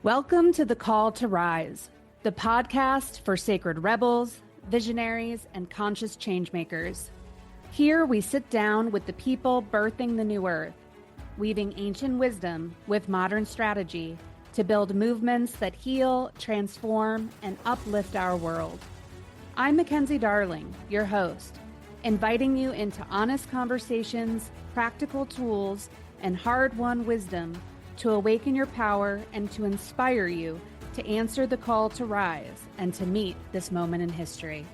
Welcome to The Call to Rise, the podcast for sacred rebels, visionaries, and conscious changemakers. Here we sit down with the people birthing the new earth, weaving ancient wisdom with modern strategy to build movements that heal, transform, and uplift our world. I'm Mackenzie Darling, your host, inviting you into honest conversations, practical tools, and hard-won wisdom to awaken your power and to inspire you to answer the call to rise and to meet this moment in history.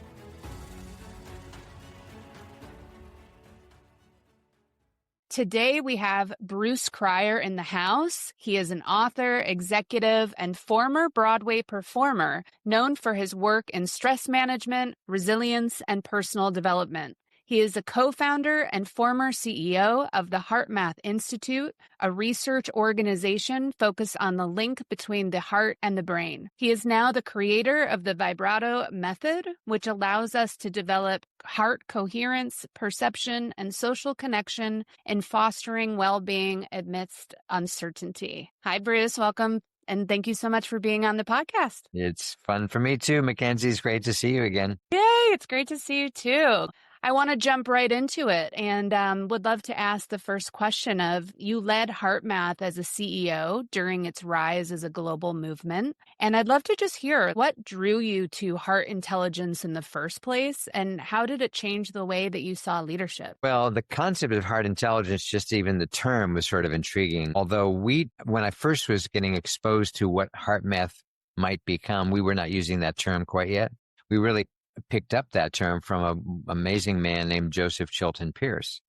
Today we have Bruce Cryer in the house. He is an author, executive, and former Broadway performer known for his work in stress management, resilience, and personal development. He is a co-founder and former CEO of the HeartMath Institute, a research organization focused on the link between the heart and the brain. He is now the creator of the Vibrato Method, which allows us to develop heart coherence, perception, and social connection in fostering well-being amidst uncertainty. Hi, Bruce. Welcome. And thank you so much for being on the podcast. It's fun for me too, Mackenzie. It's great to see you again. Yay, it's great to see you too. I want to jump right into it and would love to ask the first question of, you led HeartMath as a CEO during its rise as a global movement. And I'd love to just hear what drew you to heart intelligence in the first place, and how did it change the way that you saw leadership? Well, the concept of heart intelligence, just even the term, was sort of intriguing. Although when I first was getting exposed to what HeartMath might become, we were not using that term quite yet. We really picked up that term from an amazing man named Joseph Chilton Pearce,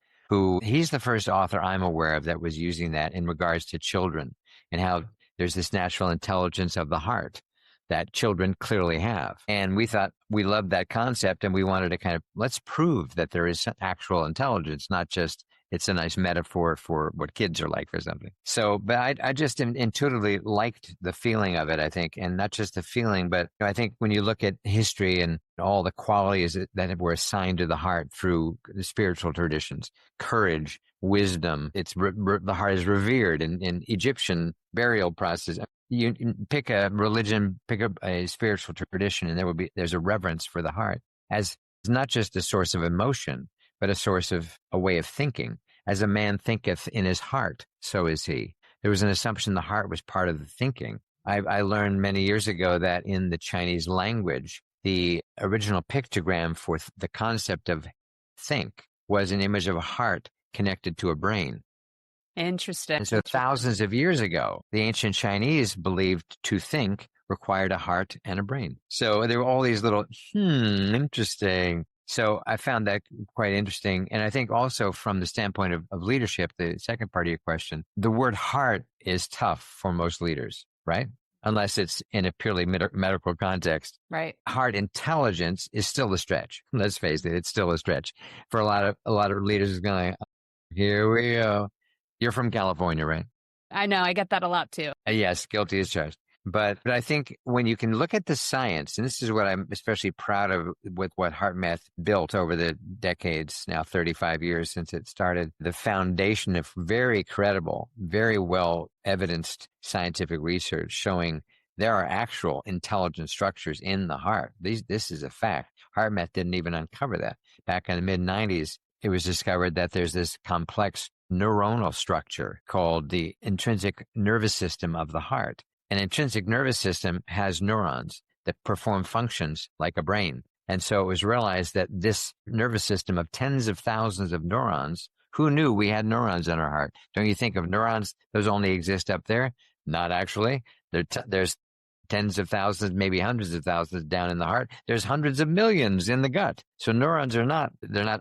he's the first author I'm aware of that was using that in regards to children and how there's this natural intelligence of the heart that children clearly have. And we thought we loved that concept, and we wanted to let's prove that there is actual intelligence, not just it's a nice metaphor for what kids are like or something. So, but I just intuitively liked the feeling of it, I think, and not just the feeling, but I think when you look at history and all the qualities that were assigned to the heart through the spiritual traditions, courage, wisdom, the heart is revered in Egyptian burial process. You pick a religion, pick up a spiritual tradition, and there's a reverence for the heart as not just a source of emotion, but a source of a way of thinking. As a man thinketh in his heart, so is he. There was an assumption the heart was part of the thinking. I learned many years ago that in the Chinese language, the original pictogram for the concept of think was an image of a heart connected to a brain. Interesting. And so thousands of years ago, the ancient Chinese believed to think required a heart and a brain. So there were all these little, interesting. So I found that quite interesting. And I think also from the standpoint of leadership, the second part of your question, the word heart is tough for most leaders, right? Unless it's in a purely medical context. Right. Heart intelligence is still a stretch. Let's face it, it's still a stretch. For a lot of leaders is going, here we go. You're from California, right? I know. I get that a lot too. Yes, guilty as charged. But I think when you can look at the science, and this is what I'm especially proud of with what HeartMath built over the decades, now 35 years since it started, the foundation of very credible, very well evidenced scientific research showing there are actual intelligent structures in the heart. This is a fact. HeartMath didn't even uncover that. Back in the mid-90s, it was discovered that there's this complex neuronal structure called the intrinsic nervous system of the heart. An intrinsic nervous system has neurons that perform functions like a brain. And so it was realized that this nervous system of tens of thousands of neurons, who knew we had neurons in our heart? Don't you think of neurons, those only exist up there? Not actually. There's tens of thousands, maybe hundreds of thousands down in the heart. There's hundreds of millions in the gut. So neurons they're not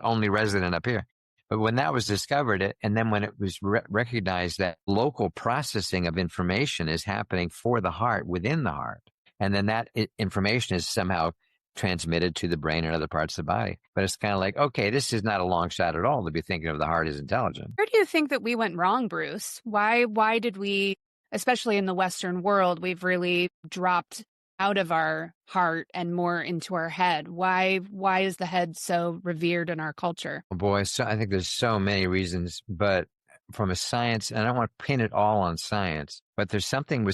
only resident up here. But when that was discovered, and then when it was recognized that local processing of information is happening for the heart within the heart, and then that information is somehow transmitted to the brain and other parts of the body. But it's kind of like, okay, this is not a long shot at all to be thinking of the heart as intelligent. Where do you think that we went wrong, Bruce? Why did we, especially in the Western world, we've really dropped out of our heart and more into our head? Why is the head so revered in our culture? Oh boy, I think there's so many reasons, but from a science, and I don't want to pin it all on science, but there's something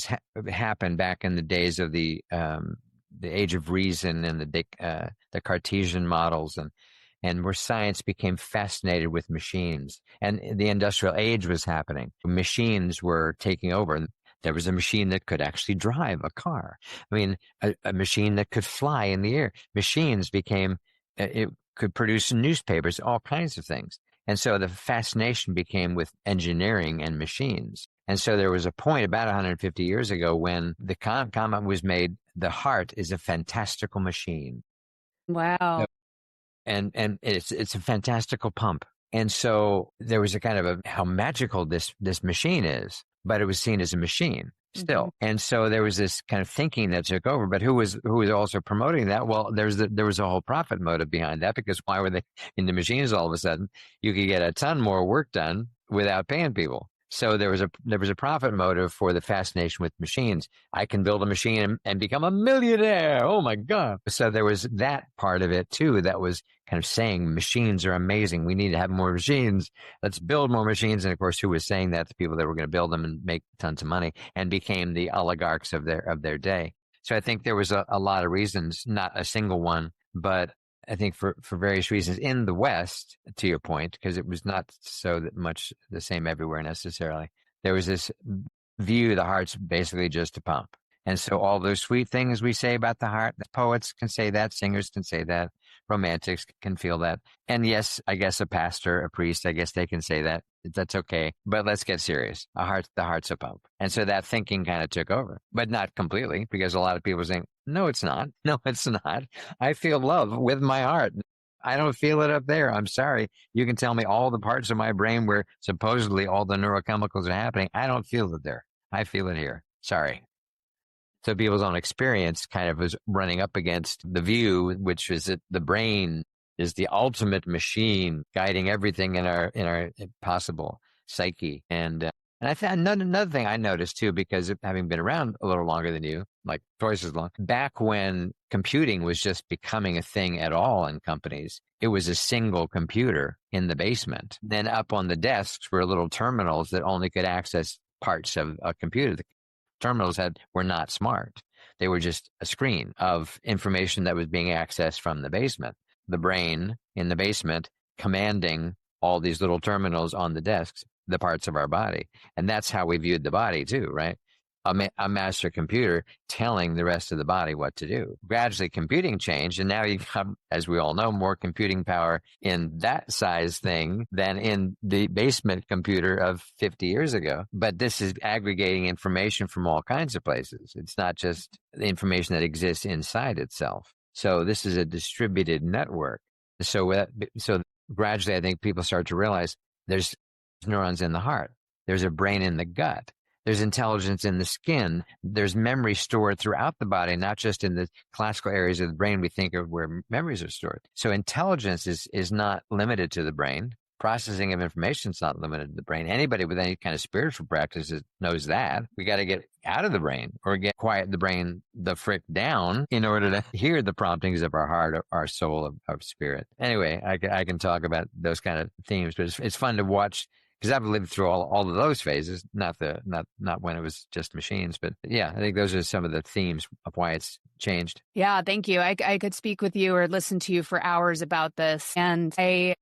happened back in the days of the age of reason and the Cartesian models, and where science became fascinated with machines, and the industrial age was happening. Machines were taking over. There was a machine that could actually drive a car. I mean, a machine that could fly in the air. Machines became, it could produce newspapers, all kinds of things. And so the fascination became with engineering and machines. And so there was a point about 150 years ago when the comment was made, the heart is a fantastical machine. Wow. And it's a fantastical pump. And so there was a kind of how magical this machine is, but it was seen as a machine still. Mm-hmm. And so there was this kind of thinking that took over. But who was also promoting that? Well, there was a whole profit motive behind that, because why were they in the machines all of a sudden? You could get a ton more work done without paying people. So there was a profit motive for the fascination with machines. I can build a machine and become a millionaire. Oh my God. So there was that part of it too, that was kind of saying machines are amazing. We need to have more machines. Let's build more machines. And of course, who was saying that? The people that were going to build them and make tons of money, and became the oligarchs of their day. So I think there was a lot of reasons, not a single one, but I think for various reasons in the West, to your point, because it was not so that much the same everywhere necessarily. There was this view the heart's basically just a pump. And so all those sweet things we say about the heart, poets can say that, singers can say that, romantics can feel that. And yes, I guess a pastor, a priest, I guess they can say that. That's okay. But let's get serious. The heart's a pump. And so that thinking kind of took over, but not completely, because a lot of people are saying, no, it's not. No, it's not. I feel love with my heart. I don't feel it up there. I'm sorry. You can tell me all the parts of my brain where supposedly all the neurochemicals are happening. I don't feel it there. I feel it here. Sorry. So people's own experience kind of was running up against the view, which is that the brain is the ultimate machine guiding everything in our possible psyche. And I found another thing I noticed too, because of having been around a little longer than you, like twice as long, back when computing was just becoming a thing at all in companies, it was a single computer in the basement. Then up on the desks were little terminals that only could access parts of a computer. The terminals were not smart. They were just a screen of information that was being accessed from the basement. The brain in the basement commanding all these little terminals on the desks, the parts of our body. And that's how we viewed the body too, right? A master computer telling the rest of the body what to do. Gradually computing changed, and now you have, as we all know, more computing power in that size thing than in the basement computer of 50 years ago. But this is aggregating information from all kinds of places. It's not just the information that exists inside itself. So this is a distributed network. So gradually, I think people start to realize there's neurons in the heart. There's a brain in the gut. There's intelligence in the skin. There's memory stored throughout the body, not just in the classical areas of the brain we think of where memories are stored. So intelligence is not limited to the brain. Processing of information is not limited to the brain. Anybody with any kind of spiritual practices knows that. We got to get out of the brain, or quiet the brain the frick down, in order to hear the promptings of our heart, our soul, of spirit. Anyway, I can talk about those kind of themes, but it's fun to watch, because I've lived through all of those phases, not when it was just machines. But yeah, I think those are some of the themes of why it's changed. Yeah, thank you. I could speak with you or listen to you for hours about this. And I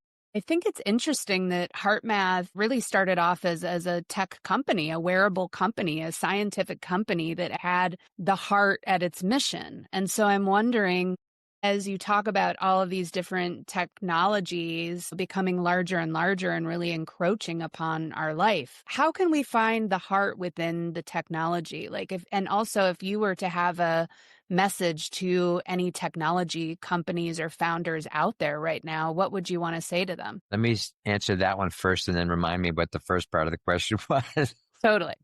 think it's interesting that HeartMath really started off as a tech company, a wearable company, a scientific company that had the heart at its mission. And so I'm wondering, as you talk about all of these different technologies becoming larger and larger and really encroaching upon our life, how can we find the heart within the technology? And also if you were to have a message to any technology companies or founders out there right now, what would you want to say to them? Let me answer that one first, and then remind me what the first part of the question was. Totally.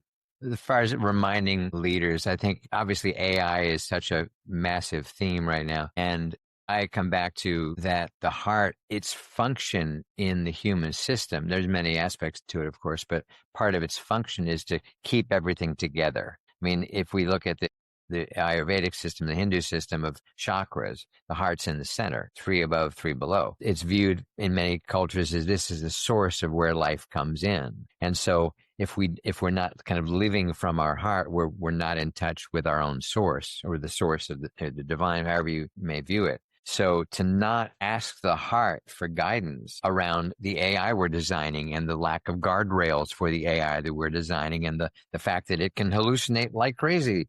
As far as reminding leaders, I think obviously AI is such a massive theme right now. And I come back to that the heart, its function in the human system, there's many aspects to it, of course, but part of its function is to keep everything together. I mean, if we look at the Ayurvedic system, the Hindu system of chakras. The heart's in the center, 3 above, 3 below. It's viewed in many cultures as this is the source of where life comes in. And so if we're not kind of living from our heart, we're not in touch with our own source, or the source of the divine, however you may view it. So to not ask the heart for guidance around the AI we're designing, and the lack of guardrails for the AI that we're designing, and the fact that it can hallucinate like crazy,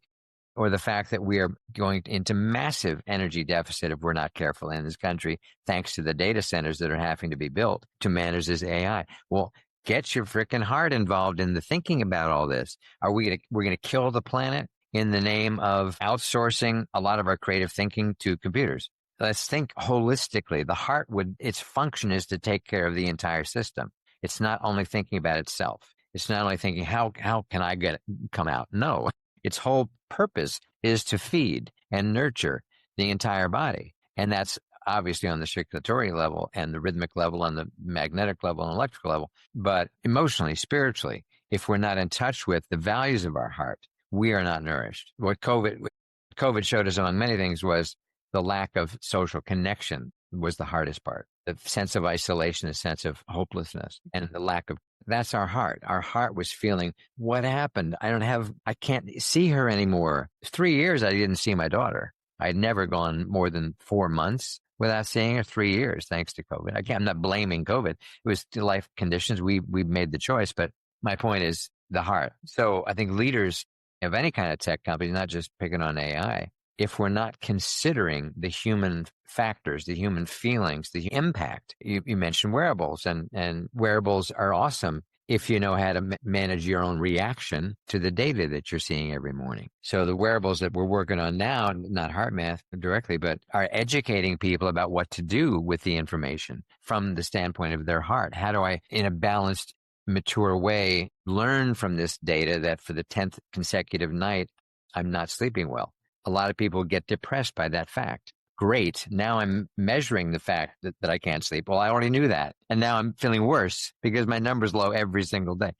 or the fact that we are going into massive energy deficit if we're not careful in this country, thanks to the data centers that are having to be built to manage this AI. Well, get your freaking heart involved in the thinking about all this. We're going to kill the planet in the name of outsourcing a lot of our creative thinking to computers? Let's think holistically. The heart its function is to take care of the entire system. It's not only thinking about itself. It's not only thinking, how can I come out? No, its whole purpose is to feed and nurture the entire body. And that's obviously on the circulatory level, and the rhythmic level, and the magnetic level, and electrical level. But emotionally, spiritually, if we're not in touch with the values of our heart, we are not nourished. What COVID showed us, among many things, was the lack of social connection was the hardest part. The sense of isolation, the sense of hopelessness, and the lack of, that's our heart. Our heart was feeling, what happened? I can't see her anymore. 3 years I didn't see my daughter. I'd never gone more than 4 months without seeing her. 3 years, thanks to COVID. I'm not blaming COVID. It was the life conditions. We made the choice, but my point is the heart. So I think leaders of any kind of tech company, not just picking on AI, if we're not considering the human factors, the human feelings, the impact. You mentioned wearables, and wearables are awesome if you know how to manage your own reaction to the data that you're seeing every morning. So the wearables that we're working on now, not HeartMath directly, but are educating people about what to do with the information from the standpoint of their heart. How do I, in a balanced, mature way, learn from this data that for the 10th consecutive night, I'm not sleeping well? A lot of people get depressed by that fact. Great. Now I'm measuring the fact that I can't sleep. Well, I already knew that. And now I'm feeling worse because my number's low every single day.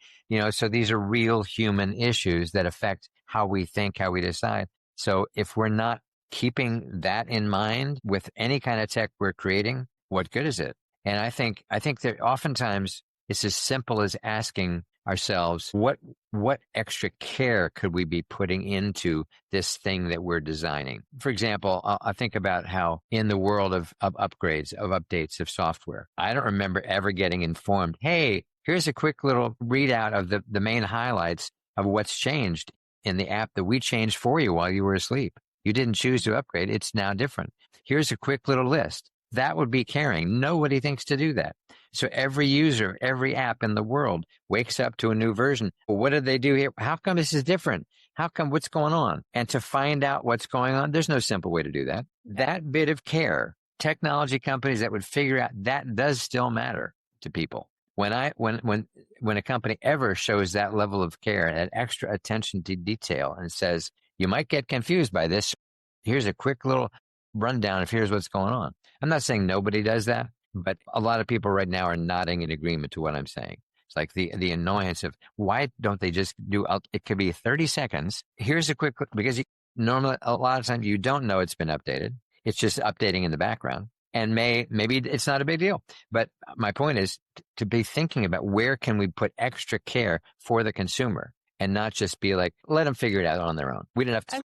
So these are real human issues that affect how we think, how we decide. So if we're not keeping that in mind with any kind of tech we're creating, what good is it? And I think that oftentimes it's as simple as asking ourselves, what extra care could we be putting into this thing that we're designing? For example, I think about how in the world of upgrades, of updates of software, I don't remember ever getting informed, hey, here's a quick little readout of the main highlights of what's changed in the app that we changed for you while you were asleep. You didn't choose to upgrade. It's now different. Here's a quick little list. That would be caring. Nobody thinks to do that. So every user, every app in the world wakes up to a new version. Well, what did they do here? How come this is different? How come, what's going on? And to find out what's going on, there's no simple way to do that. That bit of care, technology companies that would figure out, that does still matter to people. When a company ever shows that level of care, that extra attention to detail, and says, you might get confused by this. Here's a quick little rundown of here's what's going on. I'm not saying nobody does that, but a lot of people right now are nodding in agreement to what I'm saying. It's like the annoyance of, why don't they just do, it could be 30 seconds. Here's a quick, because normally a lot of times you don't know it's been updated. It's just updating in the background. And maybe it's not a big deal. But my point is to be thinking about, where can we put extra care for the consumer, and not just be like, let them figure it out on their own. We didn't have to.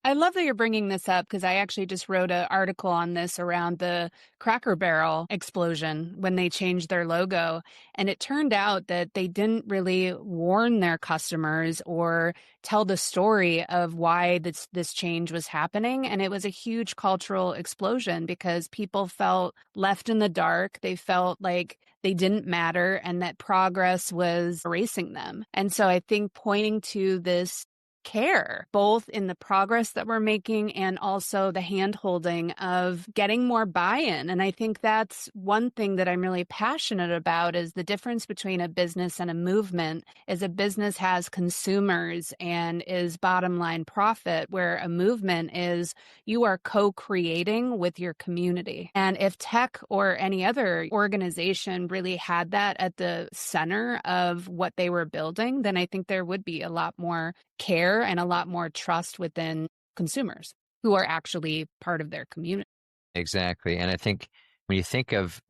I love that you're bringing this up, because I actually just wrote an article on this around the Cracker Barrel explosion when they changed their logo. And it turned out that they didn't really warn their customers or tell the story of why this change was happening. And it was a huge cultural explosion because people felt left in the dark. They felt like they didn't matter and that progress was erasing them. And so I think pointing to this care, both in the progress that we're making and also the hand-holding of getting more buy-in. And I think that's one thing that I'm really passionate about, is the difference between a business and a movement. Is a business has consumers and is bottom line profit, where a movement is you are co-creating with your community. And if tech or any other organization really had that at the center of what they were building, then I think there would be a lot more care and a lot more trust within consumers who are actually part of their community. Exactly. And I think when you think of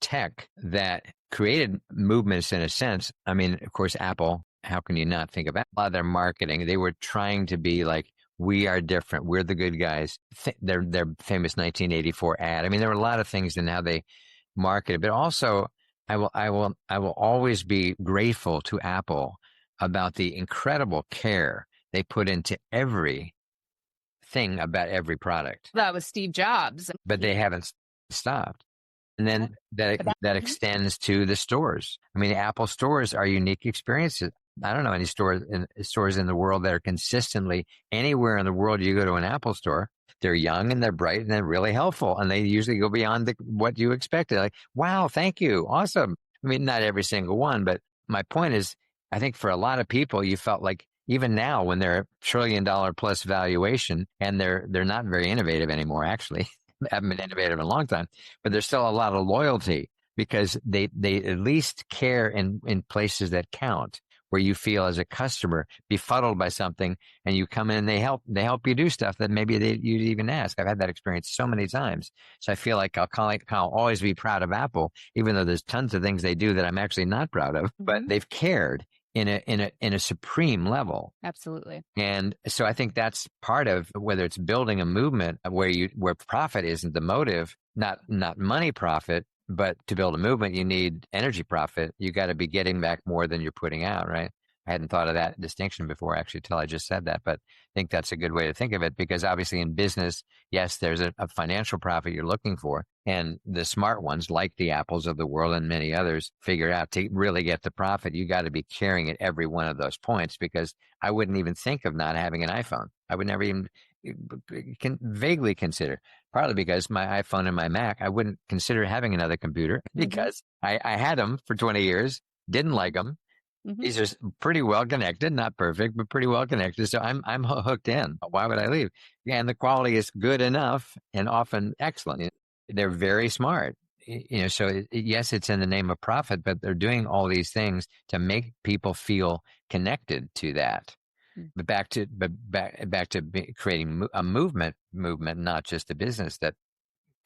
tech that created movements in a sense, I mean, of course, Apple, how can you not think about a lot of their marketing? They were trying to be like, we are different. We're the good guys. Their famous 1984 ad. I mean, there were a lot of things in how they marketed, but also I will always be grateful to Apple about the incredible care they put into every thing about every product. That was Steve Jobs. But they haven't stopped. And then that extends to the stores. I mean, the Apple stores are unique experiences. I don't know any stores in the world that are consistently anywhere in the world you go to an Apple store. They're young and they're bright and they're really helpful. And they usually go beyond what you expected. Like, wow, thank you. Awesome. I mean, not every single one, but my point is, I think for a lot of people, you felt like even now when they're a $1 trillion plus valuation and they're not very innovative anymore, actually. Haven't been innovative in a long time, but there's still a lot of loyalty because they at least care in places that count, where you feel as a customer befuddled by something and you come in and they help you do stuff that maybe you'd even ask. I've had that experience so many times. So I feel like I'll always be proud of Apple, even though there's tons of things they do that I'm actually not proud of, but they've cared in a supreme level. Absolutely. And so I think that's part of whether it's building a movement where profit isn't the motive, not money profit, but to build a movement, you need energy profit. You got to be getting back more than you're putting out, right? I hadn't thought of that distinction before, actually, till I just said that. But I think that's a good way to think of it, because obviously in business, yes, there's a financial profit you're looking for. And the smart ones, like the Apples of the world and many others, figure out to really get the profit, you got to be caring at every one of those points, because I wouldn't even think of not having an iPhone. I would never even vaguely consider, partly because my iPhone and my Mac, I wouldn't consider having another computer because I had them for 20 years, didn't like them. These are pretty well connected, not perfect, but pretty well connected. So I'm hooked in. Why would I leave? Yeah, and the quality is good enough and often excellent. They're very smart. So yes, it's in the name of profit, but they're doing all these things to make people feel connected to that. But back to creating a movement, not just a business that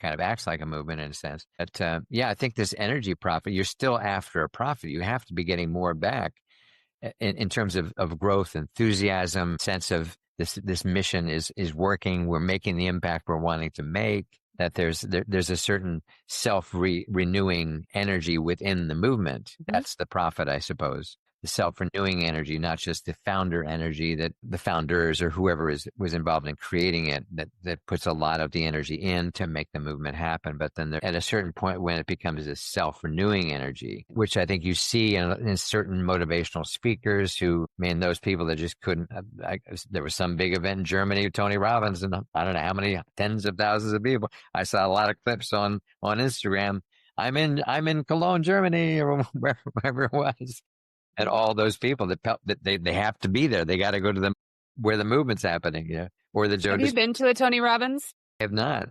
kind of acts like a movement in a sense. But I think this energy profit, you're still after a profit. You have to be getting more back in terms of growth, enthusiasm, sense of this mission is working. We're making the impact we're wanting to make. That there's a certain self-renewing energy within the movement. That's the profit, I suppose. The self-renewing energy, not just the founder energy that the founders or whoever was involved in creating it, that puts a lot of the energy in to make the movement happen. But then at a certain point when it becomes a self-renewing energy, which I think you see in certain motivational speakers who, those people that just couldn't. There was some big event in Germany, Tony Robbins, and I don't know how many tens of thousands of people. I saw a lot of clips on Instagram. I'm in Cologne, Germany, or wherever it was. And all those people that they have to be there. They got to go to where the movement's happening, or the Joe. Have you been to a Tony Robbins? I have not.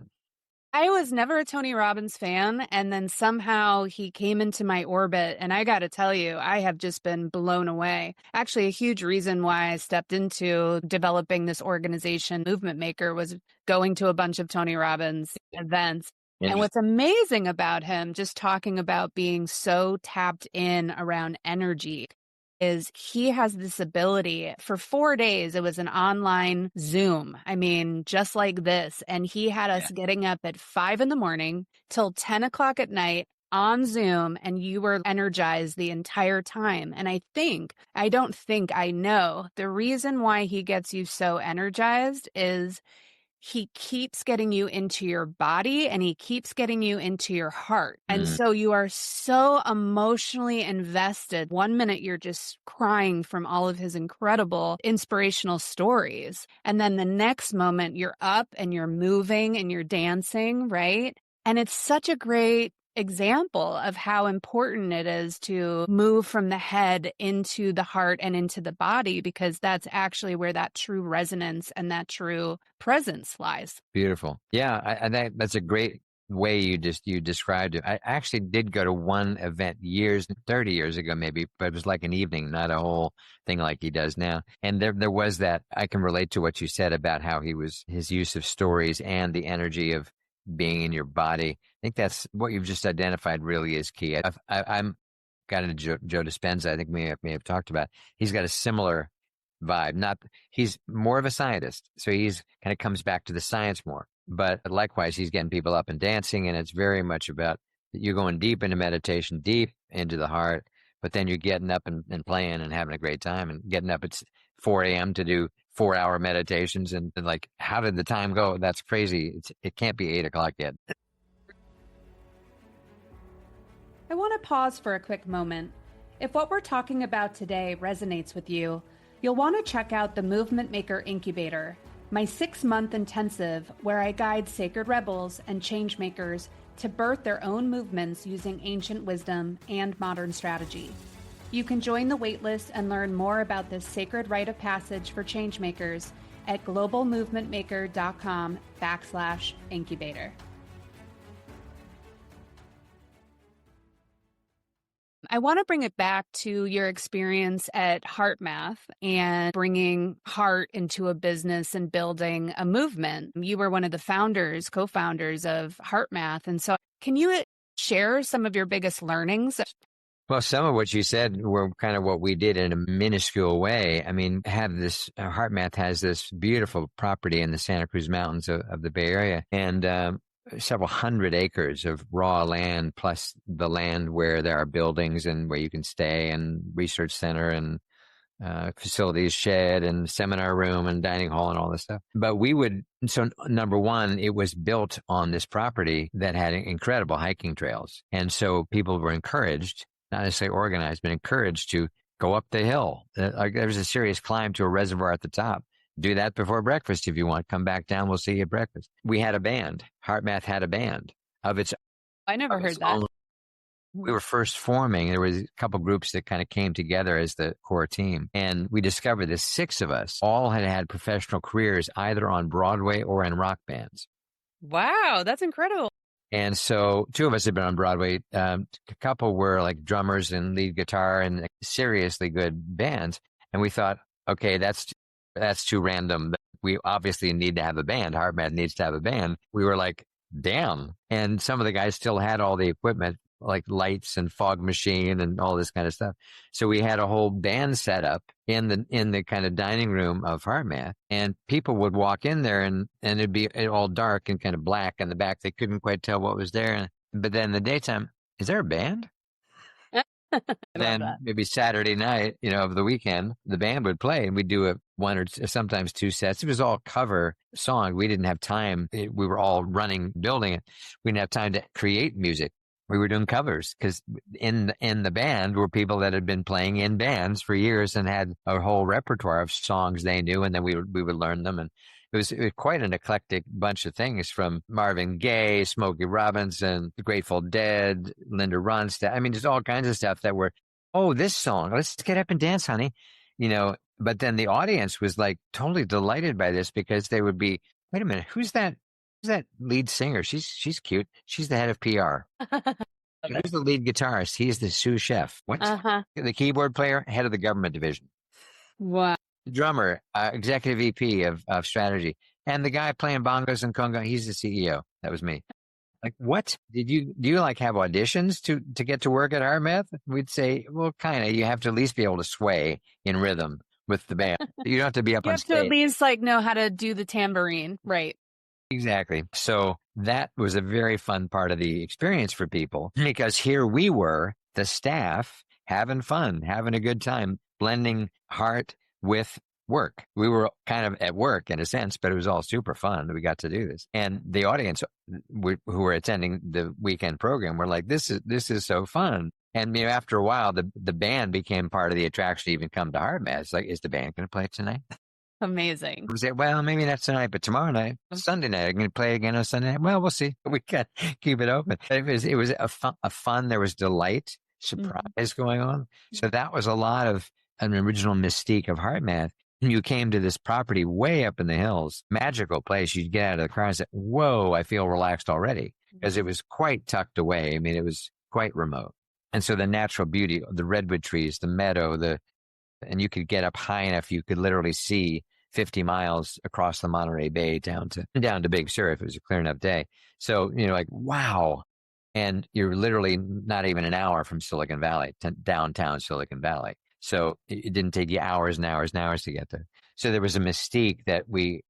I was never a Tony Robbins fan, and then somehow he came into my orbit, and I got to tell you, I have just been blown away. Actually, a huge reason why I stepped into developing this organization, Movement Maker, was going to a bunch of Tony Robbins events. And what's amazing about him, just talking about being so tapped in around energy, is he has this ability. For 4 days, it was an online Zoom. Just like this. And he had us getting up at 5 a.m. till 10 o'clock at night on Zoom, and you were energized the entire time. And I know the reason why he gets you so energized is he keeps getting you into your body and he keeps getting you into your heart. And so you are so emotionally invested. 1 minute you're just crying from all of his incredible inspirational stories. And then the next moment you're up and you're moving and you're dancing, right? And it's such a great example of how important it is to move from the head into the heart and into the body, because that's actually where that true resonance and that true presence lies. Beautiful. Yeah, I think that's a great way you described it. I actually did go to one event 30 years ago maybe, but it was like an evening, not a whole thing like he does now. And there was that. I can relate to what you said about how his use of stories and the energy of being in your body. I think that's what you've just identified really is key. I'm got into Joe Dispenza. I think we may have talked about. He's got a similar vibe. He's more of a scientist, so he's kind of comes back to the science more. But likewise, he's getting people up and dancing, and it's very much about you going deep into meditation, deep into the heart. But then you're getting up and playing and having a great time, and getting up at 4 a.m. to do 4-hour meditations, and like, how did the time go? That's crazy. It can't be 8 o'clock yet. I want to pause for a quick moment. If what we're talking about today resonates with you, you'll want to check out the Movement Maker Incubator, my 6-month intensive where I guide sacred rebels and change makers to birth their own movements using ancient wisdom and modern strategy. You can join the waitlist and learn more about this sacred rite of passage for change makers at globalmovementmaker.com/incubator. I want to bring it back to your experience at HeartMath and bringing heart into a business and building a movement. You were one of the co-founders of HeartMath. And so can you share some of your biggest learnings? Well, some of what you said were kind of what we did in a minuscule way. I mean, HeartMath has this beautiful property in the Santa Cruz Mountains of the Bay Area. And several hundred acres of raw land, plus the land where there are buildings and where you can stay, and research center and facilities, shed and seminar room and dining hall and all this stuff. But so number one, it was built on this property that had incredible hiking trails. And so people were encouraged, not necessarily organized, but encouraged to go up the hill. Like there was a serious climb to a reservoir at the top. Do that before breakfast if you want. Come back down. We'll see you at breakfast. We had a band. HeartMath had a band of its. I never heard that. We were first forming. There was a couple groups that kind of came together as the core team. And we discovered that 6 of us all had professional careers either on Broadway or in rock bands. Wow, that's incredible. And so 2 of us had been on Broadway. A couple were like drummers and lead guitar and seriously good bands. And we thought, okay, that's too random. We obviously need to have a band. HeartMath needs to have a band. We were like, damn. And some of the guys still had all the equipment, like lights and fog machine and all this kind of stuff. So we had a whole band set up in the kind of dining room of HeartMath, and people would walk in there and it'd be all dark and kind of black in the back. They couldn't quite tell what was there. But then in the daytime, is there a band? Then maybe Saturday night, of the weekend, the band would play and we'd do 1 or sometimes 2 sets. It was all cover song. We didn't have time. We were all building it. We didn't have time to create music. We were doing covers because in the band were people that had been playing in bands for years and had a whole repertoire of songs they knew, and then we would learn them. And it was quite an eclectic bunch of things, from Marvin Gaye, Smokey Robinson, The Grateful Dead, Linda Ronstadt. I mean, just all kinds of stuff that were, oh, this song, let's get up and dance, honey. But then the audience was like totally delighted by this, because they would be, wait a minute, who's that lead singer? She's cute. She's the head of PR. Who's the lead guitarist? He's the sous chef. What? The keyboard player, head of the government division. Wow. Drummer, executive VP of strategy, and the guy playing bongos and conga, he's the CEO. That was me. Like, what? Do you like have auditions to get to work at HeartMath? We'd say, well, kind of. You have to at least be able to sway in rhythm with the band. You don't have to be up on stage. You have to at least know how to do the tambourine, right? Exactly. So that was a very fun part of the experience for people, because here we were, the staff, having fun, having a good time, blending heart with work. We were kind of at work in a sense, but it was all super fun that we got to do this. And the audience who were attending the weekend program were like, this is so fun. And after a while, the band became part of the attraction to even come to HeartMath. It's like, is the band going to play tonight? Amazing. We said, well, maybe not tonight, but tomorrow night, Sunday night, I'm going to play again on Sunday night. Well, we'll see. We can keep it open. It was a fun. There was delight, surprise going on. So that was a lot of an original mystique of HeartMath. You came to this property way up in the hills, magical place. You'd get out of the car and say, whoa, I feel relaxed already. because it was quite tucked away. I mean, it was quite remote. And so the natural beauty, the redwood trees, the meadow, and you could get up high enough, you could literally see 50 miles across the Monterey Bay down to Big Sur if it was a clear enough day. So, like, wow. And you're literally not even an hour from Silicon Valley, downtown Silicon Valley. So it didn't take you hours and hours and hours to get there. So there was a mystique that we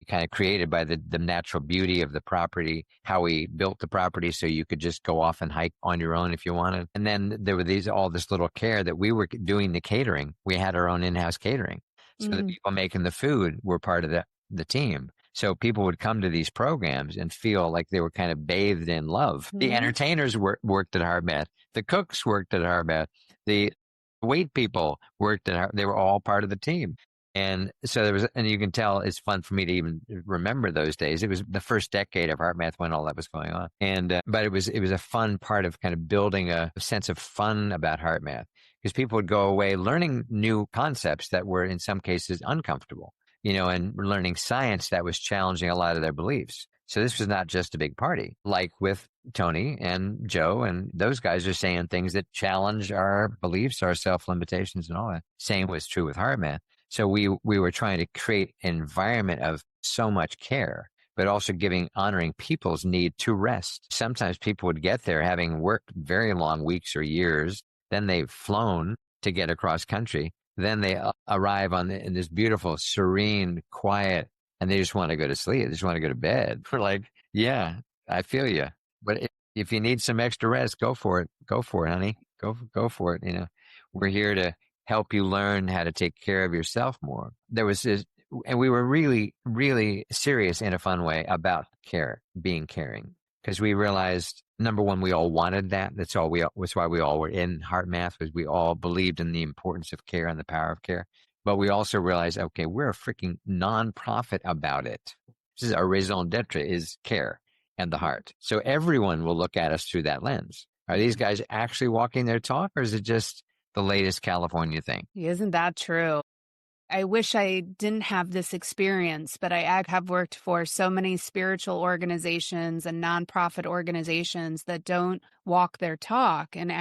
kind of created by the natural beauty of the property, how we built the property so you could just go off and hike on your own if you wanted. And then there were all this little care that we were doing the catering. We had our own in-house catering. So the people making the food were part of the team. So people would come to these programs and feel like they were kind of bathed in love. The entertainers worked at HeartMath. The cooks worked at HeartMath. The wait people worked at they were all part of the team. And so and you can tell it's fun for me to even remember those days. It was the first decade of HeartMath when all that was going on. And, but it was a fun part of kind of building a sense of fun about HeartMath, because people would go away learning new concepts that were in some cases uncomfortable, and learning science that was challenging a lot of their beliefs. So this was not just a big party, like with Tony and Joe, and those guys are saying things that challenge our beliefs, our self-limitations and all that. Same was true with HeartMath. So we were trying to create an environment of so much care, but also honoring people's need to rest. Sometimes people would get there having worked very long weeks or years. Then they've flown to get across country. Then they arrive in this beautiful, serene, quiet, and they just want to go to sleep. They just want to go to bed. We're like, yeah, I feel you. But if you need some extra rest, go for it. Go for it, honey. Go for it. We're here to help you learn how to take care of yourself more. There was this, and we were really, really serious in a fun way about being caring, because we realized, number one, we all wanted that. That's why we all were in HeartMath, was we all believed in the importance of care and the power of care. But we also realized, okay, we're a freaking nonprofit about it. This is our raison d'etre, is care and the heart. So everyone will look at us through that lens. Are these guys actually walking their talk, or is it just the latest California thing? Isn't that true? I wish I didn't have this experience, but I have worked for so many spiritual organizations and nonprofit organizations that don't walk their talk and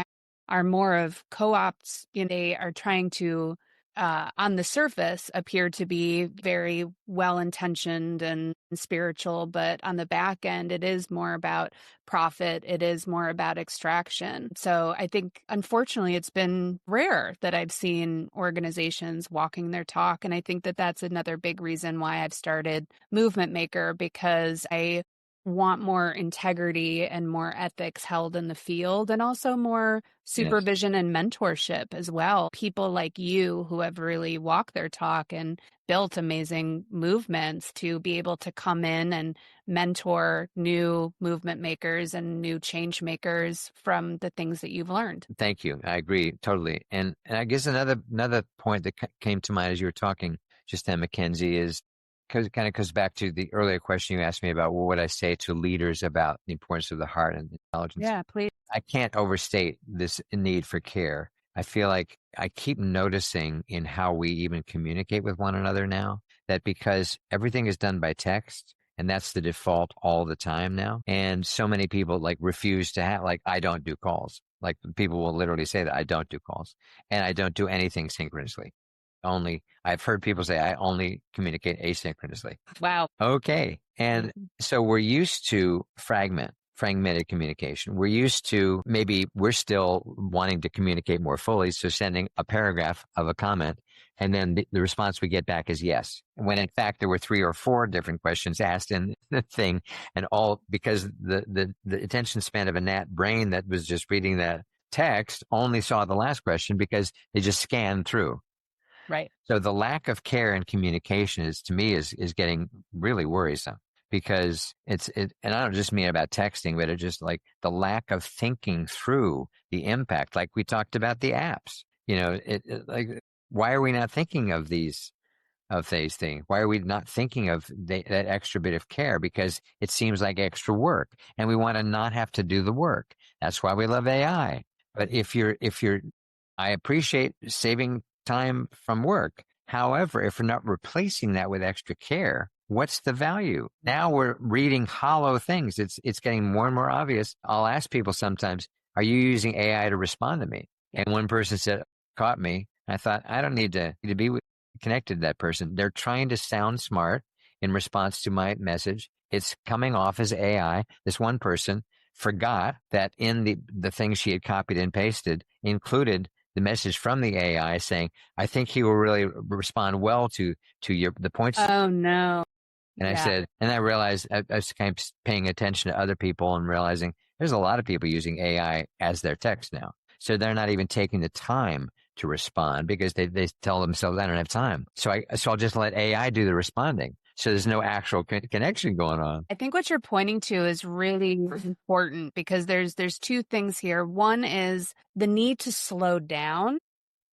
are more of co-ops. They are trying to, on the surface, appear to be very well-intentioned and spiritual, but on the back end, it is more about profit. It is more about extraction. So I think, unfortunately, it's been rare that I've seen organizations walking their talk. And I think that that's another big reason why I've started Movement Maker, because I want more integrity and more ethics held in the field, and also more supervision and mentorship as well. People like you who have really walked their talk and built amazing movements to be able to come in and mentor new movement makers and new change makers from the things that you've learned. Thank you. I agree totally. And I guess another point that came to mind as you were talking just then, Mackenzie, is because it kind of goes back to the earlier question you asked me about what would I say to leaders about the importance of the heart and intelligence. Yeah, please. I can't overstate this need for care. I feel like I keep noticing in how we even communicate with one another now, that because everything is done by text, and that's the default all the time now. And so many people refuse to have, I don't do calls. Like, people will literally say that I don't do calls, and I don't do anything synchronously. I've heard people say I only communicate asynchronously. Wow. Okay. And so we're used to fragmented communication. We're used to, maybe we're still wanting to communicate more fully, so sending a paragraph of a comment, and then the response we get back is yes. When in fact there were 3 or 4 different questions asked in the thing, and all because the attention span of a gnat brain that was just reading that text only saw the last question because they just scanned through. Right. So the lack of care and communication is getting really worrisome, because and I don't just mean about texting, but it's just like the lack of thinking through the impact. Like we talked about the apps, why are we not thinking of these things? Why are we not thinking of that extra bit of care? Because it seems like extra work, and we want to not have to do the work. That's why we love AI. But I appreciate saving time from work. However, if we're not replacing that with extra care, what's the value? Now we're reading hollow things. It's getting more and more obvious. I'll ask people sometimes, are you using AI to respond to me? And one person said, caught me. I thought, I don't need to be connected to that person. They're trying to sound smart in response to my message. It's coming off as AI. This one person forgot that in the thing she had copied and pasted included the message from the AI saying, I think he will really respond well to the points. Oh, no. And I said, and I realized I was kind of paying attention to other people and realizing there's a lot of people using AI as their text now. So they're not even taking the time to respond because they tell themselves, I don't have time. So I'll just let AI do the responding. So there's no actual connection going on. I think what you're pointing to is really important because there's two things here. One is the need to slow down.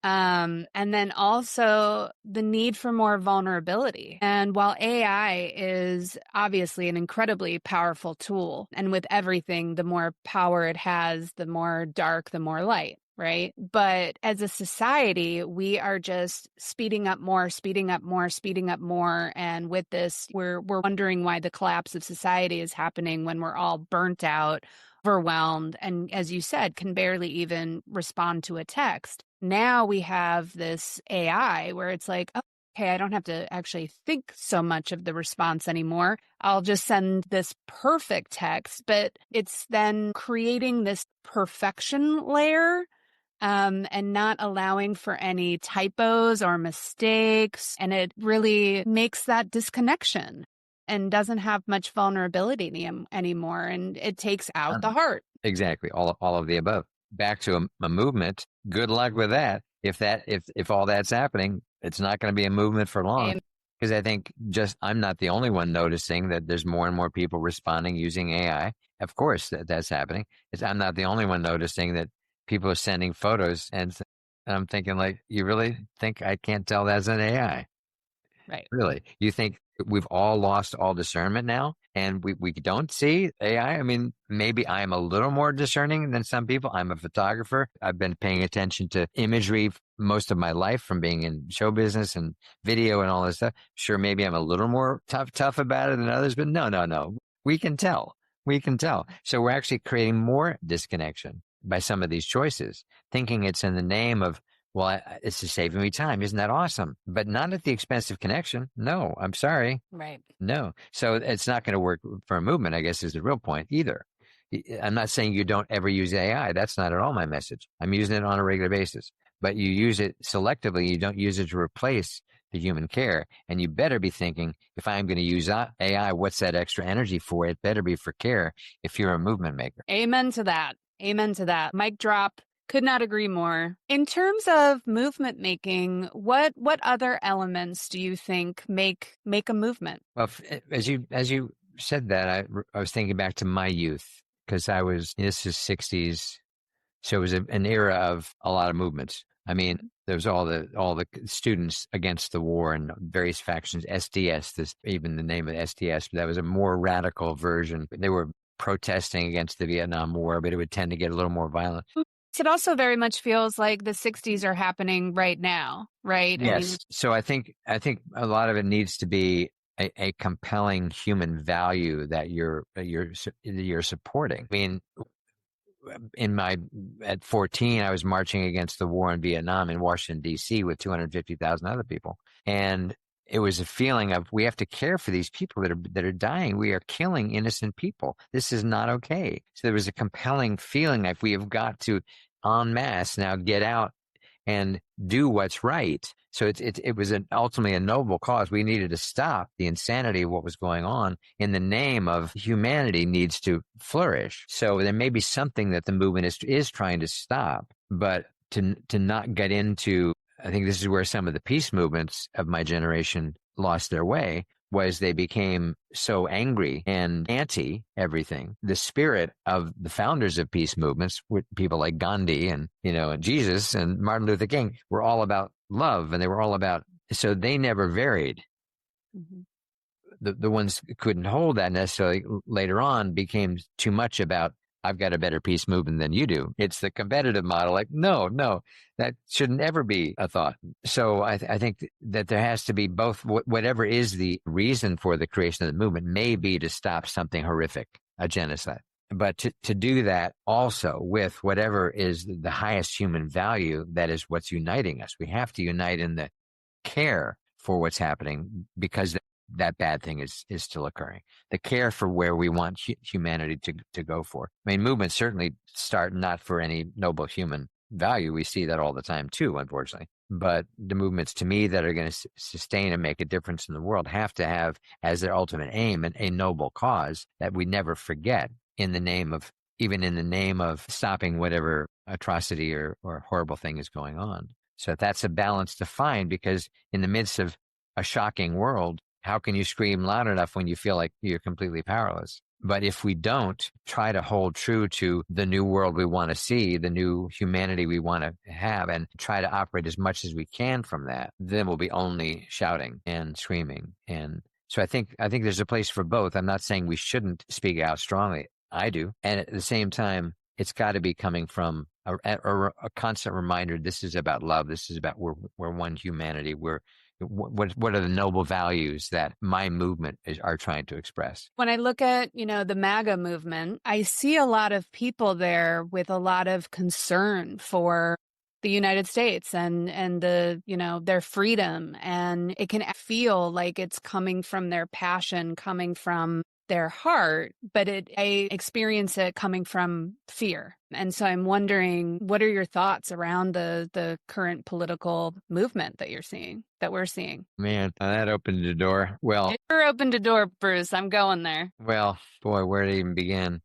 And then also the need for more vulnerability. And while AI is obviously an incredibly powerful tool, and with everything, the more power it has, the more dark, the more light, right? But as a society, we are just speeding up more, speeding up more, speeding up more. And with this, we're wondering why the collapse of society is happening when we're all burnt out, overwhelmed, and as you said, can barely even respond to a text. Now we have this AI where it's like, oh, okay, I don't have to actually think so much of the response anymore. I'll just send this perfect text, but it's then creating this perfection layer and not allowing for any typos or mistakes. And it really makes that disconnection and doesn't have much vulnerability anymore. And it takes out the heart. Exactly. All of the above. Back to a movement. Good luck with that. If all that's happening, it's not going to be a movement for long. Because I think I'm not the only one noticing that there's more and more people responding using AI. Of course, that's happening. I'm not the only one noticing that people are sending photos, and I'm thinking, like, you really think I can't tell that's an AI? Right. Really? You think we've all lost all discernment now and we don't see AI? I mean, maybe I'm a little more discerning than some people. I'm a photographer. I've been paying attention to imagery most of my life from being in show business and video and all this stuff. Sure, maybe I'm a little more tough about it than others, but no. We can tell. We can tell. So we're actually creating more disconnection by some of these choices, thinking it's in the name of, well, it's just saving me time. Isn't that awesome? But not at the expense of connection. No, I'm sorry. Right. No. So it's not going to work for a movement, I guess, is the real point either. I'm not saying you don't ever use AI. That's not at all my message. I'm using it on a regular basis. But you use it selectively. You don't use it to replace the human care. And you better be thinking, if I'm going to use AI, what's that extra energy for? It better be for care if you're a movement maker. Amen to that. Amen to that. Mic drop. Could not agree more. In terms of movement making, what other elements do you think make a movement? Well, as you said that, I was thinking back to my youth because this is 60s, so it was an era of a lot of movements. I mean, there was all the students against the war and various factions. SDS, even the name of SDS, but that was a more radical version. They were protesting against the Vietnam War, but it would tend to get a little more violent. It also very much feels like the 60s are happening right now, right? Yes. I mean, so I think a lot of it needs to be a compelling human value that you're supporting. I mean, at 14, I was marching against the war in Vietnam in Washington, D.C. with 250,000 other people. And it was a feeling of, we have to care for these people that are dying. We are killing innocent people. This is not okay. So there was a compelling feeling like we have got to en masse now get out and do what's right. So it was ultimately a noble cause. We needed to stop the insanity of what was going on in the name of humanity needs to flourish. So there may be something that the movement is trying to stop, but to not get into, I think this is where some of the peace movements of my generation lost their way, was they became so angry and anti everything. The spirit of the founders of peace movements, with people like Gandhi and Jesus and Martin Luther King, were all about love, and they were all about, so they never varied. Mm-hmm. The ones who couldn't hold that necessarily later on became too much about I've got a better peace movement than you do. It's the competitive model. Like, no, that shouldn't ever be a thought. So I think that there has to be both. Whatever is the reason for the creation of the movement may be to stop something horrific, a genocide. But to do that also with whatever is the highest human value, that is what's uniting us. We have to unite in the care for what's happening, because that bad thing is still occurring. The care for where we want humanity to go for. I mean, movements certainly start not for any noble human value. We see that all the time too, unfortunately. But the movements, to me, that are going to sustain and make a difference in the world have to have as their ultimate aim a noble cause that we never forget, even in the name of stopping whatever atrocity or horrible thing is going on. So that's a balance to find, because in the midst of a shocking world, how can you scream loud enough when you feel like you're completely powerless? But if we don't try to hold true to the new world we want to see, the new humanity we want to have, and try to operate as much as we can from that, then we'll be only shouting and screaming. And so I think there's a place for both. I'm not saying we shouldn't speak out strongly. I do. And at the same time, it's got to be coming from a constant reminder. This is about love. This is about we're one humanity. What are the noble values that my movement are trying to express? When I look at, the MAGA movement, I see a lot of people there with a lot of concern for the United States and the, their freedom. And it can feel like it's coming from their passion, coming from their heart, but I experience it coming from fear. And so I'm wondering, what are your thoughts around the current political movement that we're seeing? Man, that opened the door. Well, it sure opened a door, Bruce. I'm going there. Well, boy, where to even begin?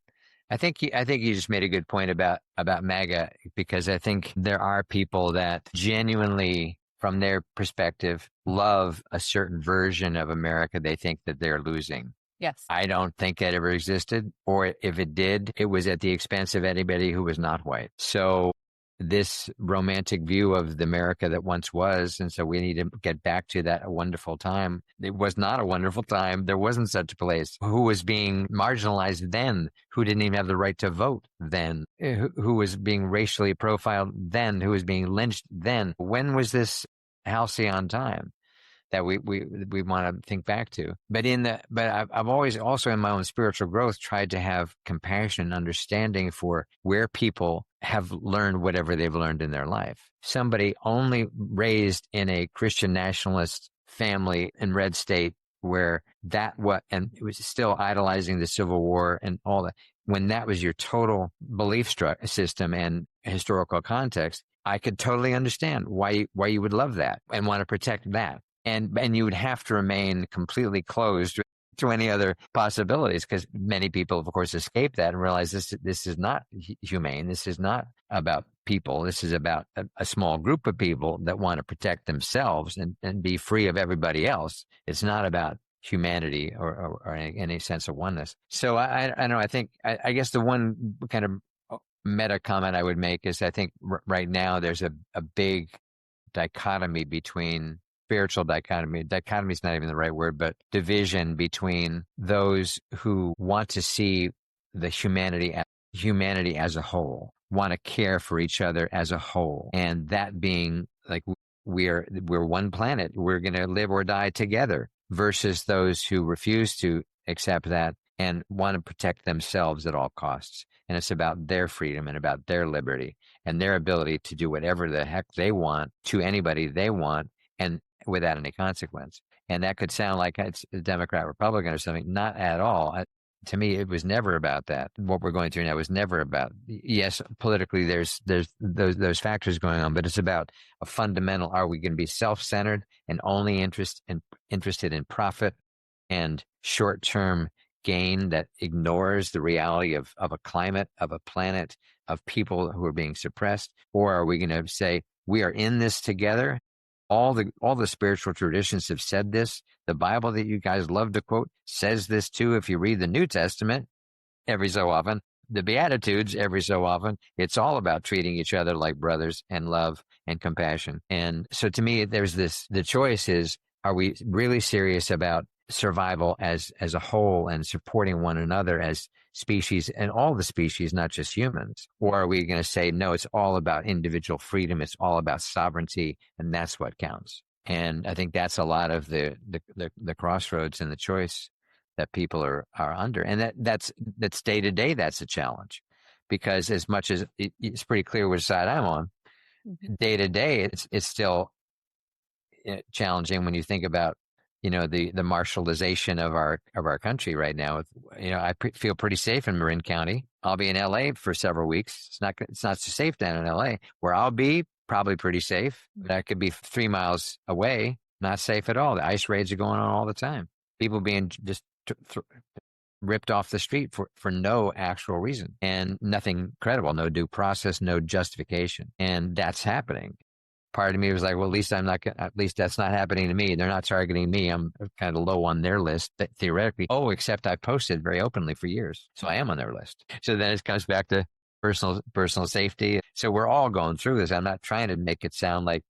I think you just made a good point about MAGA, because I think there are people that genuinely, from their perspective, love a certain version of America they think that they're losing. Yes. I don't think that ever existed, or if it did, it was at the expense of anybody who was not white. So this romantic view of the America that once was, and so we need to get back to that wonderful time. It was not a wonderful time. There wasn't such a place. Who was being marginalized then? Who didn't even have the right to vote then? Who was being racially profiled then? Who was being lynched then? When was this halcyon time that we want to think back to? But I've always also in my own spiritual growth tried to have compassion and understanding for where people have learned whatever they've learned in their life. Somebody only raised in a Christian nationalist family in red state where and it was still idolizing the Civil War and all that. When that was your total belief system and historical context, I could totally understand why you would love that and want to protect that. And you would have to remain completely closed to any other possibilities, because many people, of course, escape that and realize this is not humane. This is not about people. This is about a small group of people that want to protect themselves and be free of everybody else. It's not about humanity or any sense of oneness. So I don't know. I guess the one kind of meta comment I would make is I think right now there's a big dichotomy between spiritual dichotomy. Dichotomy is not even the right word, but division between those who want to see the humanity as a whole, want to care for each other as a whole, and that being like we're one planet, we're going to live or die together, versus those who refuse to accept that and want to protect themselves at all costs. And it's about their freedom and about their liberty and their ability to do whatever the heck they want to anybody they want, and without any consequence. And that could sound like it's a Democrat, Republican or something. Not at all. To me, it was never about that. What we're going through now was never about, yes, politically there's those factors going on, but it's about a fundamental, are we going to be self-centered and only interested in profit and short-term gain that ignores the reality of a climate, of a planet, of people who are being suppressed? Or are we going to say, we are in this together? All the spiritual traditions have said this. The Bible that you guys love to quote says this too. If you read the New Testament every so often, the Beatitudes every so often, it's all about treating each other like brothers and love and compassion. And so to me, the choice is, are we really serious about survival as a whole and supporting one another as species and all the species, not just humans? Or are we going to say, no, it's all about individual freedom. It's all about sovereignty. And that's what counts. And I think that's a lot of the crossroads and the choice that people are under. And that's day to day. That's a challenge, because as much as it's pretty clear which side I'm on, day to day, it's still challenging when you think about, the marshalization of our country right now. I feel pretty safe in Marin County. I'll be in LA for several weeks. It's not so safe down in LA. Where I'll be, probably pretty safe, but I could be 3 miles away, not safe at all. The ice raids are going on all the time. People being just ripped off the street for no actual reason and nothing credible, no due process, no justification. And that's happening. Part of me was like, well, at least that's not happening to me. They're not targeting me. I'm kind of low on their list, theoretically. Oh, except I posted very openly for years. So I am on their list. So then it comes back to personal safety. So we're all going through this. I'm not trying to make it sound like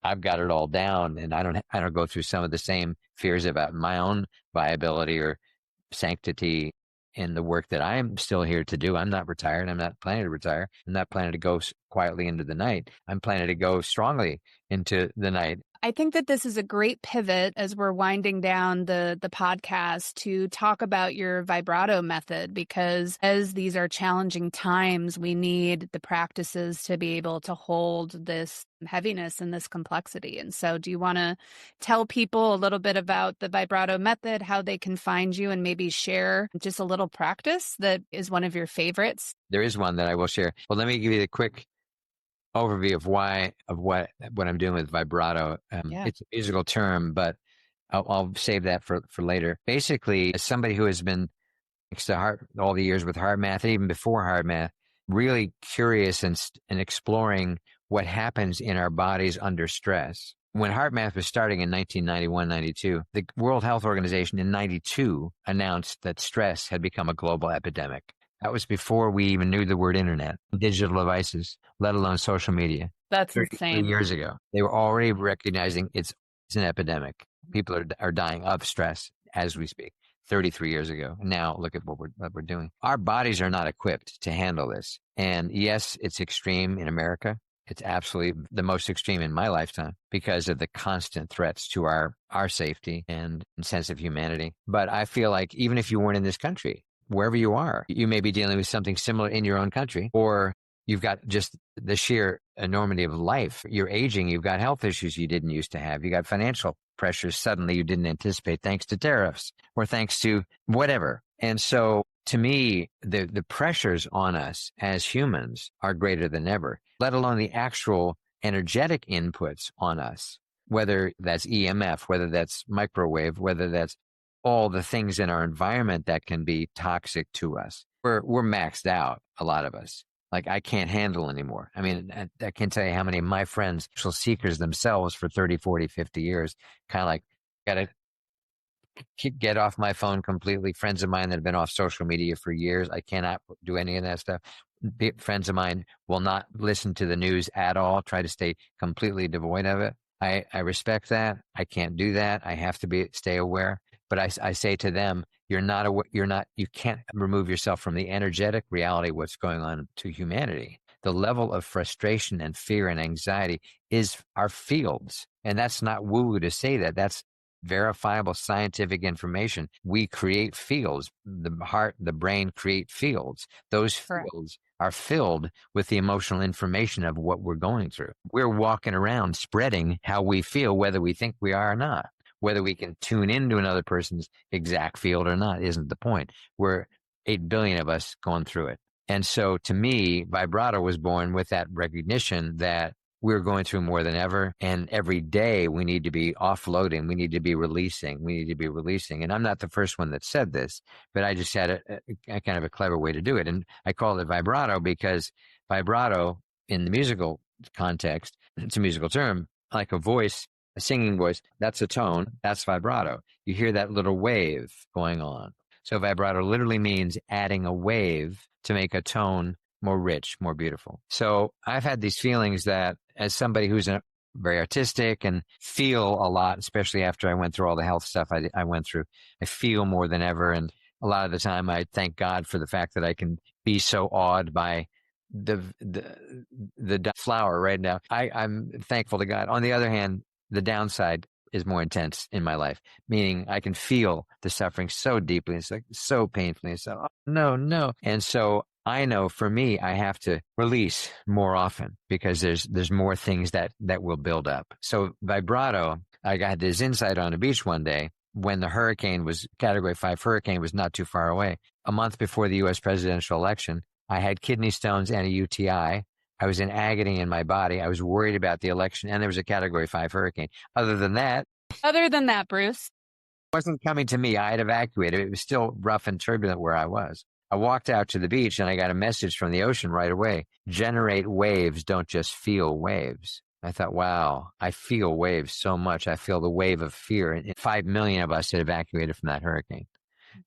I've got it all down, and I don't go through some of the same fears about my own viability or sanctity in the work that I'm still here to do. I'm not retired. I'm not planning to retire. I'm not planning to go quietly into the night. I'm planning to go strongly into the night. I think that this is a great pivot as we're winding down the podcast to talk about your vibrato method, because as these are challenging times, we need the practices to be able to hold this heaviness and this complexity. And so do you want to tell people a little bit about the vibrato method, how they can find you, and maybe share just a little practice that is one of your favorites? There is one that I will share. Well, let me give you the quick overview of what I'm doing with vibrato. It's a musical term, but I'll save that for later. Basically, as somebody who has been, thanks to all the years with HeartMath, and even before HeartMath, really curious and exploring what happens in our bodies under stress. When HeartMath was starting in 1991-92, the World Health Organization in 92 announced that stress had become a global epidemic. That was before we even knew the word internet, digital devices, let alone social media. That's insane. Years ago, they were already recognizing it's an epidemic. People are dying of stress as we speak. 33 years ago. Now look at what we're doing. Our bodies are not equipped to handle this. And yes, it's extreme in America. It's absolutely the most extreme in my lifetime because of the constant threats to our safety and sense of humanity. But I feel like even if you weren't in this country, wherever you are, you may be dealing with something similar in your own country, or you've got just the sheer enormity of life. You're aging. You've got health issues you didn't used to have. You got financial pressures suddenly you didn't anticipate thanks to tariffs or thanks to whatever. And so to me, the pressures on us as humans are greater than ever, let alone the actual energetic inputs on us, whether that's EMF, whether that's microwave, whether that's all the things in our environment that can be toxic to us. We're maxed out, a lot of us. Like, I can't handle anymore. I mean, I can't tell you how many of my friends, social seekers themselves for 30, 40, 50 years, kind of like, got to get off my phone completely. Friends of mine that have been off social media for years, I cannot do any of that stuff. Friends of mine will not listen to the news at all, try to stay completely devoid of it. I respect that. I can't do that. I have to stay aware. But I say to them, you can't remove yourself from the energetic reality of what's going on to humanity. The level of frustration and fear and anxiety is our fields. And that's not woo-woo to say that. That's verifiable scientific information. We create fields. The heart, the brain create fields. Those fields are filled with the emotional information of what we're going through. We're walking around spreading how we feel, whether we think we are or not. Whether we can tune into another person's exact field or not isn't the point. We're 8 billion of us going through it. And so to me, vibrato was born with that recognition that we're going through more than ever. And every day we need to be offloading. We need to be releasing. And I'm not the first one that said this, but I just had a kind of a clever way to do it. And I call it vibrato because vibrato in the musical context, it's a musical term, like a voice. A singing voice, that's a tone, that's vibrato. You hear that little wave going on. So vibrato literally means adding a wave to make a tone more rich, more beautiful. So I've had these feelings that as somebody who's very artistic and feel a lot, especially after I went through all the health stuff I went through. I feel more than ever. And a lot of the time I thank God for the fact that I can be so awed by the flower right now. I'm thankful to God. On the other hand, the downside is more intense in my life, meaning I can feel the suffering so deeply. It's like so painfully. So, oh, no. And so I know for me, I have to release more often because there's more things that will build up. So Vibrato, I got this insight on the beach one day when the Category 5 hurricane was not too far away. A month before the U.S. presidential election, I had kidney stones and a UTI. I was in agony in my body. I was worried about the election, and there was a Category 5 hurricane. Other than that, Bruce, it wasn't coming to me. I had evacuated. It was still rough and turbulent where I was. I walked out to the beach, and I got a message from the ocean right away. Generate waves, don't just feel waves. I thought, wow, I feel waves so much. I feel the wave of fear. And 5 million of us had evacuated from that hurricane.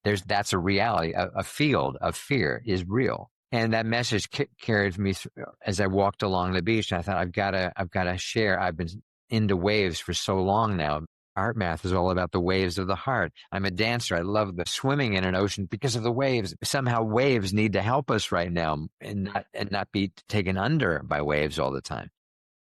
That's a reality. A field of fear is real. And that message carried me as I walked along the beach. And I thought, I've got to share. I've been into waves for so long now. HeartMath is all about the waves of the heart. I'm a dancer. I love the swimming in an ocean because of the waves. Somehow waves need to help us right now and not be taken under by waves all the time.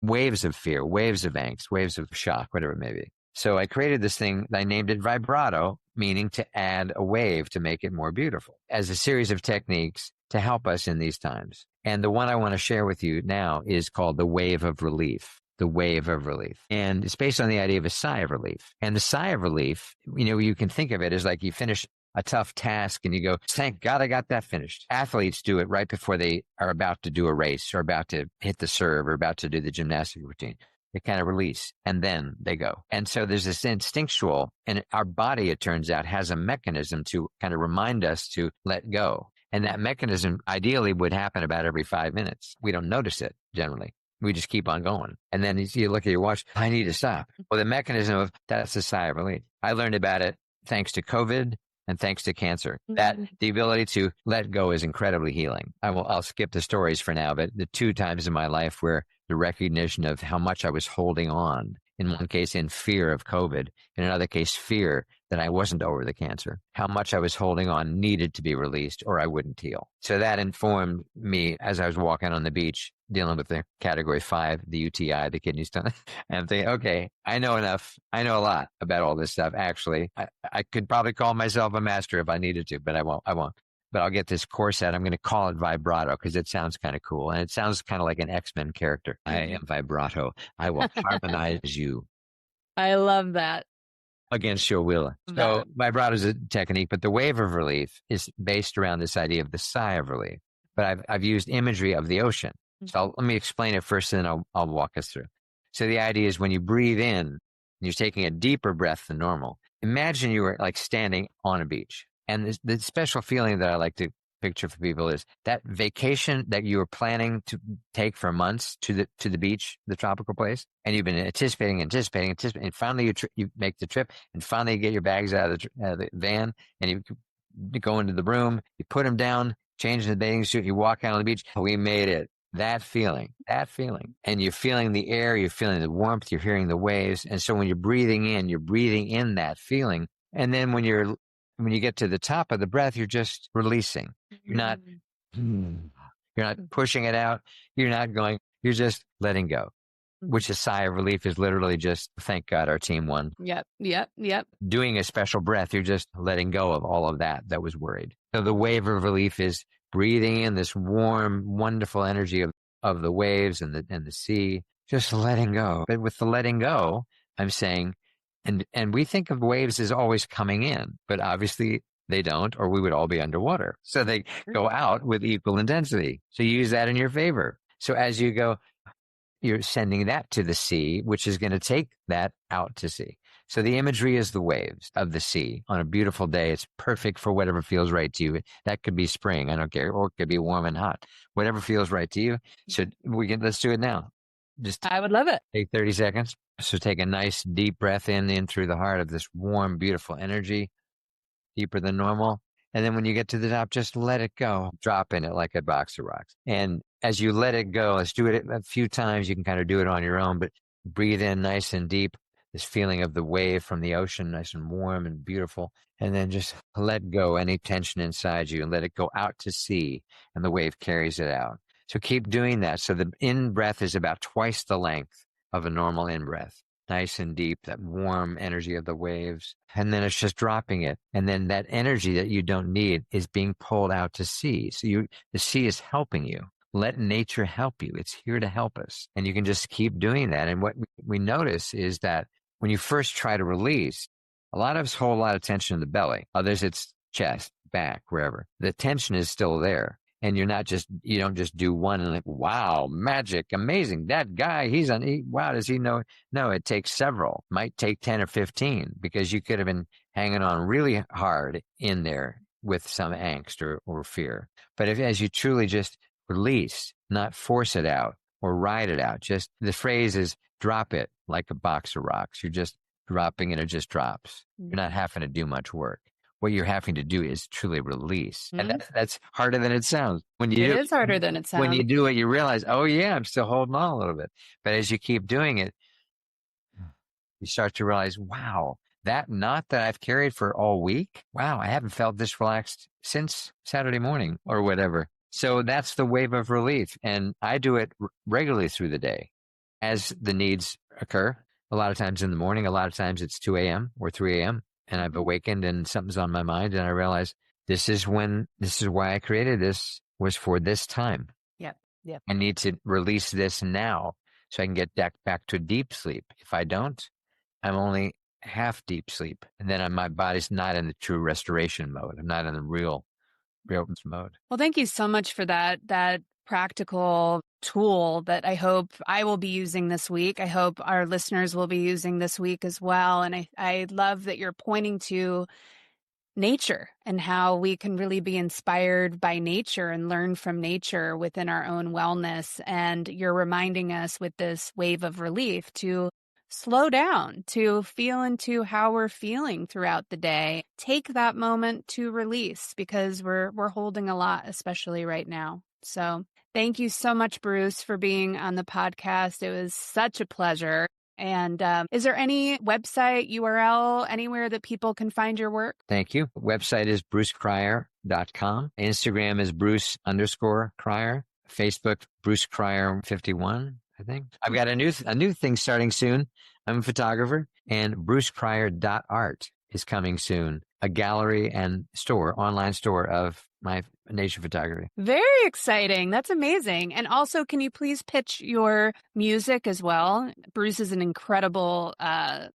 Waves of fear, waves of angst, waves of shock, whatever it may be. So I created this thing. I named it Vibrato, meaning to add a wave to make it more beautiful, as a series of techniques to help us in these times. And the one I want to share with you now is called the wave of relief. The wave of relief. And it's based on the idea of a sigh of relief. And the sigh of relief, you can think of it as like you finish a tough task and you go, thank God I got that finished. Athletes do it right before they are about to do a race or about to hit the serve or about to do the gymnastic routine. They kind of release and then they go. And so there's this instinctual, and our body, it turns out, has a mechanism to kind of remind us to let go. And that mechanism ideally would happen about every 5 minutes. We don't notice it generally. We just keep on going. And then you look at your watch, I need to stop. Well, the mechanism of that's a sigh of relief. I learned about it thanks to COVID and thanks to cancer. That the ability to let go is incredibly healing. I'll skip the stories for now, but the 2 times in my life where the recognition of how much I was holding on, in one case in fear of COVID, in another case fear that I wasn't over the cancer, how much I was holding on needed to be released or I wouldn't heal. So that informed me as I was walking on the beach, dealing with the Category 5, the UTI, the kidney stone. And I'm thinking, okay, I know enough. I know a lot about all this stuff. Actually, I could probably call myself a master if I needed to, but I won't. But I'll get this course out. I'm going to call it Vibrato because it sounds kind of cool. And it sounds kind of like an X-Men character. I am Vibrato. I will harmonize you. I love that. Against your will. So Vibrato is a technique, but the wave of relief is based around this idea of the sigh of relief. But I've used imagery of the ocean. So let me explain it first, and then I'll walk us through. So the idea is when you breathe in, you're taking a deeper breath than normal. Imagine you were like standing on a beach. And the special feeling that I like to picture for people is that vacation that you were planning to take for months to the beach, the tropical place, and you've been anticipating, and finally you make the trip, and finally you get your bags out of the van, and you go into the room, you put them down, change the bathing suit, you walk out on the beach. We made it. That feeling, and you're feeling the air, you're feeling the warmth, you're hearing the waves, and so when you're breathing in that feeling, and then when you get to the top of the breath, you're just releasing. You're not pushing it out. You're not going, you're just letting go, which a sigh of relief is literally just, thank God our team won. Yep. Doing a special breath, you're just letting go of all of that was worried. So the wave of relief is breathing in this warm, wonderful energy of the waves and the sea, just letting go. But with the letting go, I'm saying, and we think of waves as always coming in, but obviously they don't, or we would all be underwater. So they go out with equal intensity. So you use that in your favor. So as you go, you're sending that to the sea, which is going to take that out to sea. So the imagery is the waves of the sea on a beautiful day. It's perfect for whatever feels right to you. That could be spring, I don't care, or it could be warm and hot. Whatever feels right to you. So let's do it now. I would love it. Take 30 seconds. So take a nice deep breath in through the heart of this warm, beautiful energy, deeper than normal. And then when you get to the top, just let it go. Drop in it like a box of rocks. And as you let it go, let's do it a few times. You can kind of do it on your own, but breathe in nice and deep, this feeling of the wave from the ocean, nice and warm and beautiful. And then just let go any tension inside you and let it go out to sea, and the wave carries it out. So keep doing that. So the in-breath is about twice the length of a normal in-breath. Nice and deep, that warm energy of the waves. And then it's just dropping it. And then that energy that you don't need is being pulled out to sea. So the sea is helping you. Let nature help you. It's here to help us. And you can just keep doing that. And what we notice is that when you first try to release, a lot of us hold a lot of tension in the belly. Others, it's chest, back, wherever. The tension is still there. And you don't just do one and like, wow, magic, amazing. That guy, wow, does he know? No, it takes several. Might take 10 or 15, because you could have been hanging on really hard in there with some angst or fear. But as you truly just release, not force it out or ride it out, just the phrase is drop it like a box of rocks. You're just dropping it, it just drops. You're not having to do much work. What you're having to do is truly release. And that's harder than it sounds. It is harder than it sounds. When you do it, you realize, oh yeah, I'm still holding on a little bit. But as you keep doing it, you start to realize, wow, that knot that I've carried for all week, wow, I haven't felt this relaxed since Saturday morning or whatever. So that's the wave of relief. And I do it regularly through the day as the needs occur. A lot of times in the morning, a lot of times it's 2 a.m. or 3 a.m. and I've awakened and something's on my mind, and I realize this is why I created this, was for this time. Yep. I need to release this now so I can get back to deep sleep. If I don't, I'm only half deep sleep. And then my body's not in the true restoration mode. I'm not in the real mode. Well, thank you so much for that practical tool that I hope I will be using this week. I hope our listeners will be using this week as well. And I love that you're pointing to nature and how we can really be inspired by nature and learn from nature within our own wellness. And you're reminding us with this wave of relief to slow down, to feel into how we're feeling throughout the day. Take that moment to release, because we're holding a lot, especially right now. So thank you so much, Bruce, for being on the podcast. It was such a pleasure. And is there any website, URL, anywhere that people can find your work? Thank you. Website is brucecryer.com. Instagram is Bruce_Cryer. Facebook, Bruce Cryer 51, I think. I've got a new thing starting soon. I'm a photographer, and brucecryer.art is coming soon. A gallery and online store of my nature photography. Very exciting. That's amazing. And also, can you please pitch your music as well? Bruce is an incredible...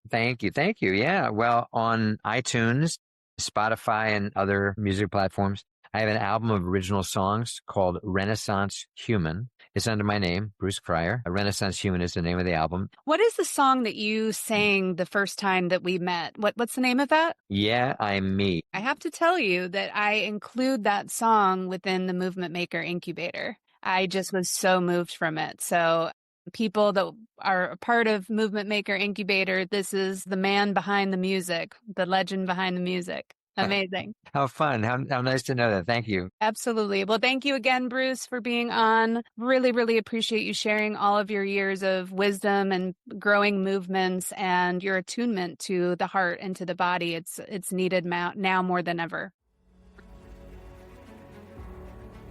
Thank you. Yeah. Well, on iTunes, Spotify, and other music platforms, I have an album of original songs called Renaissance Human. It's under my name, Bruce Cryer. Renaissance Human is the name of the album. What is the song that you sang the first time that we met? What's the name of that? Yeah, I'm Me. I have to tell you that I include that song within the Movement Maker Incubator. I just was so moved from it. So people that are a part of Movement Maker Incubator, this is the man behind the music, the legend behind the music. Amazing. How fun. How nice to know that. Thank you. Absolutely. Well, thank you again, Bruce, for being on. Really, really appreciate you sharing all of your years of wisdom and growing movements and your attunement to the heart and to the body. It's needed now more than ever.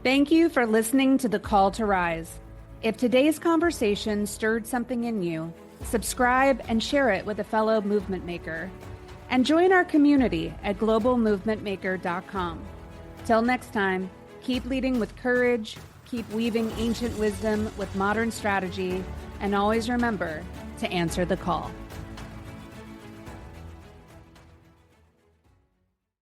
Thank you for listening to The Call to Rise. If today's conversation stirred something in you, subscribe and share it with a fellow movement maker. And join our community at globalmovementmaker.com. Till next time, keep leading with courage, keep weaving ancient wisdom with modern strategy, and always remember to answer the call.